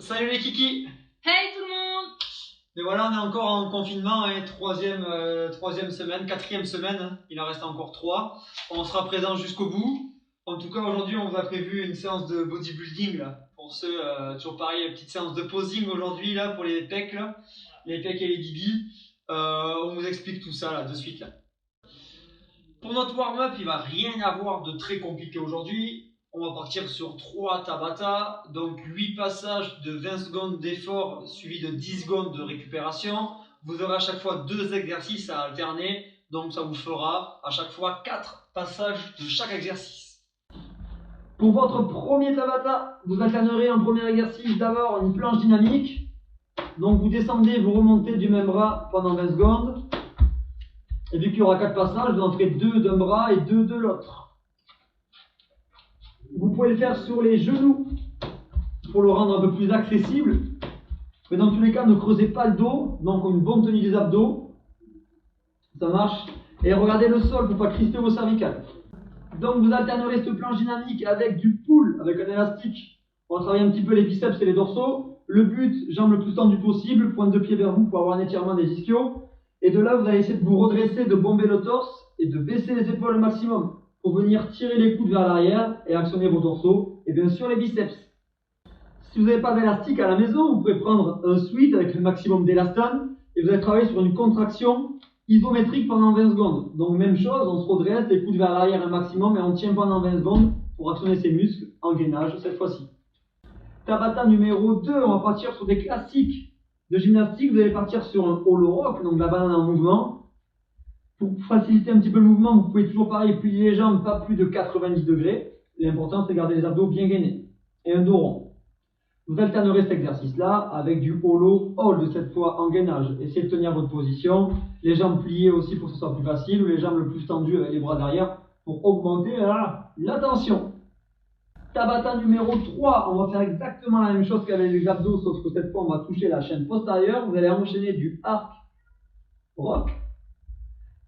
Salut les kikis. Hey tout le monde. Mais voilà, on est encore en confinement, hein, troisième semaine, quatrième semaine, hein, il en reste encore 3. On sera présent jusqu'au bout. En tout cas, aujourd'hui, on vous a prévu une séance de bodybuilding là. Pour ceux, toujours pareil, petite séance de posing aujourd'hui là pour les pecs là, les pecs et les bibis. On vous explique tout ça là de suite là. Pour notre warm-up, il va rien avoir de très compliqué aujourd'hui. On va partir sur 3 Tabata, donc 8 passages de 20 secondes d'effort suivi de 10 secondes de récupération. Vous aurez à chaque fois 2 exercices à alterner, donc ça vous fera à chaque fois 4 passages de chaque exercice. Pour votre premier Tabata, vous alternerez un premier exercice d'abord une planche dynamique. Donc vous descendez, vous remontez du même bras pendant 20 secondes. Et vu qu'il y aura 4 passages, vous en ferez 2 d'un bras et 2 de l'autre. Vous pouvez le faire sur les genoux pour le rendre un peu plus accessible. Mais dans tous les cas, ne creusez pas le dos. Donc une bonne tenue des abdos. Ça marche. Et regardez le sol pour ne pas crisper vos cervicales. Donc vous alternerez cette planche dynamique avec du pull, avec un élastique. On va travailler un petit peu les biceps et les dorsaux. Le but, jambes le plus tendues possible, pointe de pied vers vous pour avoir un étirement des ischios. Et de là, vous allez essayer de vous redresser, de bomber le torse et de baisser les épaules au maximum pour venir tirer les coudes vers l'arrière et actionner vos dorsaux et bien sûr les biceps. Si vous n'avez pas d'élastique à la maison, vous pouvez prendre un sweat avec le maximum d'élastane et vous allez travailler sur une contraction isométrique pendant 20 secondes. Donc même chose, on se redresse, les coudes vers l'arrière un maximum et on tient pendant 20 secondes pour actionner ses muscles en gainage cette fois-ci. Tabata numéro 2, on va partir sur des classiques de gymnastique. Vous allez partir sur un hollow rock, donc la banane en mouvement. Pour faciliter un petit peu le mouvement, vous pouvez toujours pareil plier les jambes pas plus de 90 degrés. L'important c'est de garder les abdos bien gainés. Et un dos rond. Vous alternerez cet exercice-là avec du hollow hold, cette fois en gainage. Essayez de tenir votre position. Les jambes pliées aussi pour que ce soit plus facile, ou les jambes le plus tendues avec les bras derrière pour augmenter la tension. Tabata numéro 3, on va faire exactement la même chose qu'avec les abdos, sauf que cette fois on va toucher la chaîne postérieure. Vous allez enchaîner du arc rock.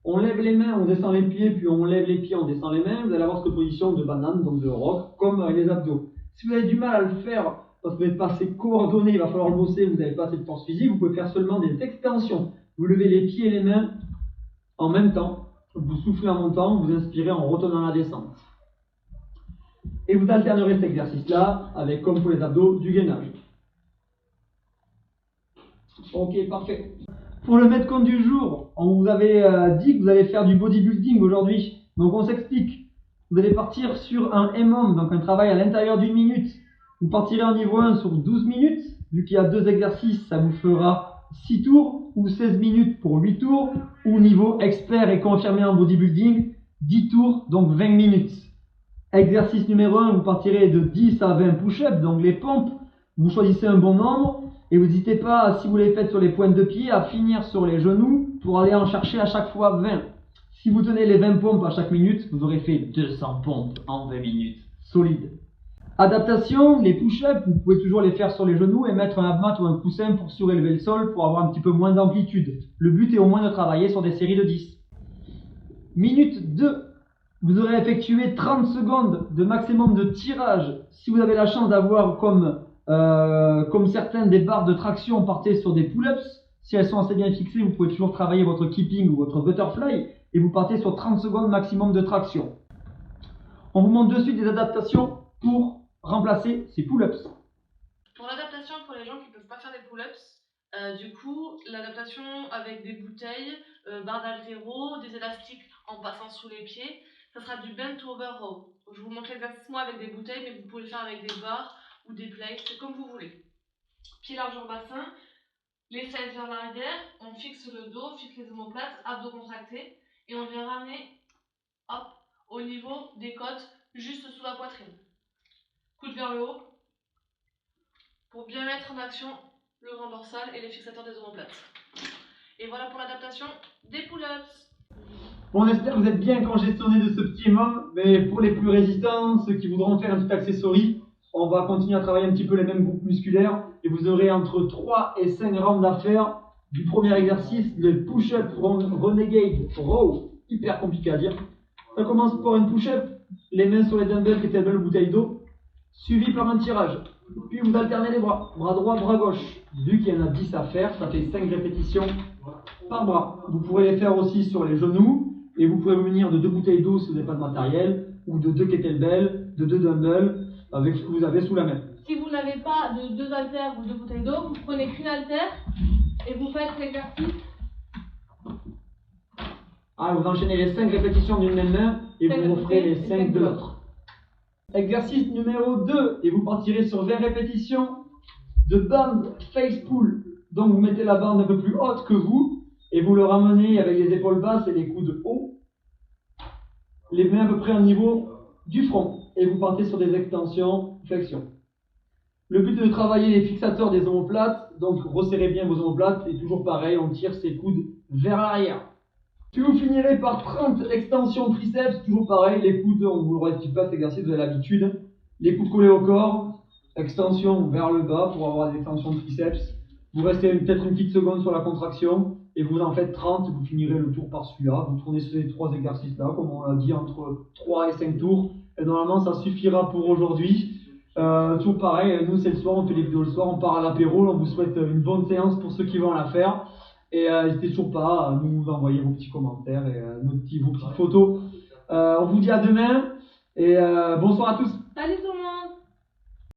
On lève les mains, on descend les pieds, puis on lève les pieds, on descend les mains. Vous allez avoir cette position de banane, donc de rock, comme avec les abdos. Si vous avez du mal à le faire, parce que vous n'êtes pas assez coordonné, il va falloir le bosser, vous n'avez pas assez de force physique, vous pouvez faire seulement des extensions. Vous levez les pieds et les mains en même temps. Vous soufflez en montant, vous inspirez en retenant la descente. Et vous alternerez cet exercice-là avec, comme pour les abdos, du gainage. Ok, parfait. Pour le maître compte du jour, on vous avait dit que vous allez faire du bodybuilding aujourd'hui. Donc on s'explique. Vous allez partir sur un EMOM, donc un travail à l'intérieur d'une minute. Vous partirez en niveau 1 sur 12 minutes. Vu qu'il y a 2 exercices, ça vous fera 6 tours ou 16 minutes pour 8 tours. Ou niveau expert et confirmé en bodybuilding, 10 tours, donc 20 minutes. Exercice numéro 1, vous partirez de 10 à 20 push-ups, donc les pompes. Vous choisissez un bon nombre. Et vous n'hésitez pas, si vous les faites sur les pointes de pied, à finir sur les genoux pour aller en chercher à chaque fois 20. Si vous tenez les 20 pompes à chaque minute, vous aurez fait 200 pompes en 20 minutes. Solide. Adaptation, les push-ups, vous pouvez toujours les faire sur les genoux et mettre un abmat ou un coussin pour surélever le sol pour avoir un petit peu moins d'amplitude. Le but est au moins de travailler sur des séries de 10. Minute 2. Vous aurez effectué 30 secondes de maximum de tirage. Si vous avez la chance d'avoir comme certaines des barres de traction, partez sur des pull-ups. Si elles sont assez bien fixées, vous pouvez toujours travailler votre keeping ou votre butterfly et vous partez sur 30 secondes maximum de traction. On vous montre de suite des adaptations pour remplacer ces pull-ups. Pour l'adaptation pour les gens qui ne peuvent pas faire des pull-ups, du coup, l'adaptation avec des bouteilles, barres d'haltéro, des élastiques en passant sous les pieds, ça sera du bent over row. Je vous montre l'exercice moi avec des bouteilles, mais vous pouvez le faire avec des barres ou des plates, c'est comme vous voulez. Pied largeur bassin, les fesses vers l'arrière, on fixe le dos, fixe les omoplates, abdos contractés, et on vient ramener hop, au niveau des côtes, juste sous la poitrine. Coude vers le haut, pour bien mettre en action le grand dorsal et les fixateurs des omoplates. Et voilà pour l'adaptation des pull-ups. On espère que vous êtes bien congestionné de ce petit EMOM, mais pour les plus résistants, ceux qui voudront faire un petit accessory, on va continuer à travailler un petit peu les mêmes groupes musculaires et vous aurez entre 3 et 5 rounds à faire du premier exercice, le push-up renegade row, hyper compliqué à dire. Ça commence par une push-up, les mains sur les dumbbells, kettlebell, bouteille d'eau, suivi par un tirage. Puis vous alternez les bras. Bras droit, bras gauche. Vu qu'il y en a 10 à faire, ça fait 5 répétitions par bras. Vous pourrez les faire aussi sur les genoux. Et vous pouvez vous munir de 2 bouteilles d'eau si vous n'avez pas de matériel. Ou de 2 kettlebells, de 2 dumbbells, avec ce que vous avez sous la main. Si vous n'avez pas de 2 haltères ou 2 bouteilles d'eau, vous prenez qu'une haltère et vous faites l'exercice. Ah, vous enchaînez les 5 répétitions d'une même main et vous referez les 5 5 de l'autre. Exercice numéro 2 et vous partirez sur 20 répétitions de band face pull. Donc vous mettez la bande un peu plus haute que vous et vous le ramenez avec les épaules basses et les coudes hauts. Les mains à peu près au niveau du front et vous partez sur des extensions, flexions. Le but est de travailler les fixateurs des omoplates, donc resserrez bien vos omoplates et toujours pareil, on tire ses coudes vers l'arrière. Puis vous finirez par 30 extensions triceps, toujours pareil, les coudes, on ne vous le réexplique pas cet exercice, vous avez l'habitude. Les coudes collés au corps, extension vers le bas pour avoir des extensions de triceps. Vous restez peut-être une petite seconde sur la contraction et vous en faites 30, vous finirez le tour par celui-là. Vous tournez sur les 3 exercices-là, comme on l'a dit, entre 3 et 5 tours. Et normalement, ça suffira pour aujourd'hui. Toujours pareil, nous c'est le soir, on fait les vidéos le soir, on part à l'apéro, on vous souhaite une bonne séance pour ceux qui vont la faire. Et n'hésitez toujours pas à nous envoyer vos petits commentaires et vos petites photos. On vous dit à demain et bonsoir à tous. Salut tout le monde!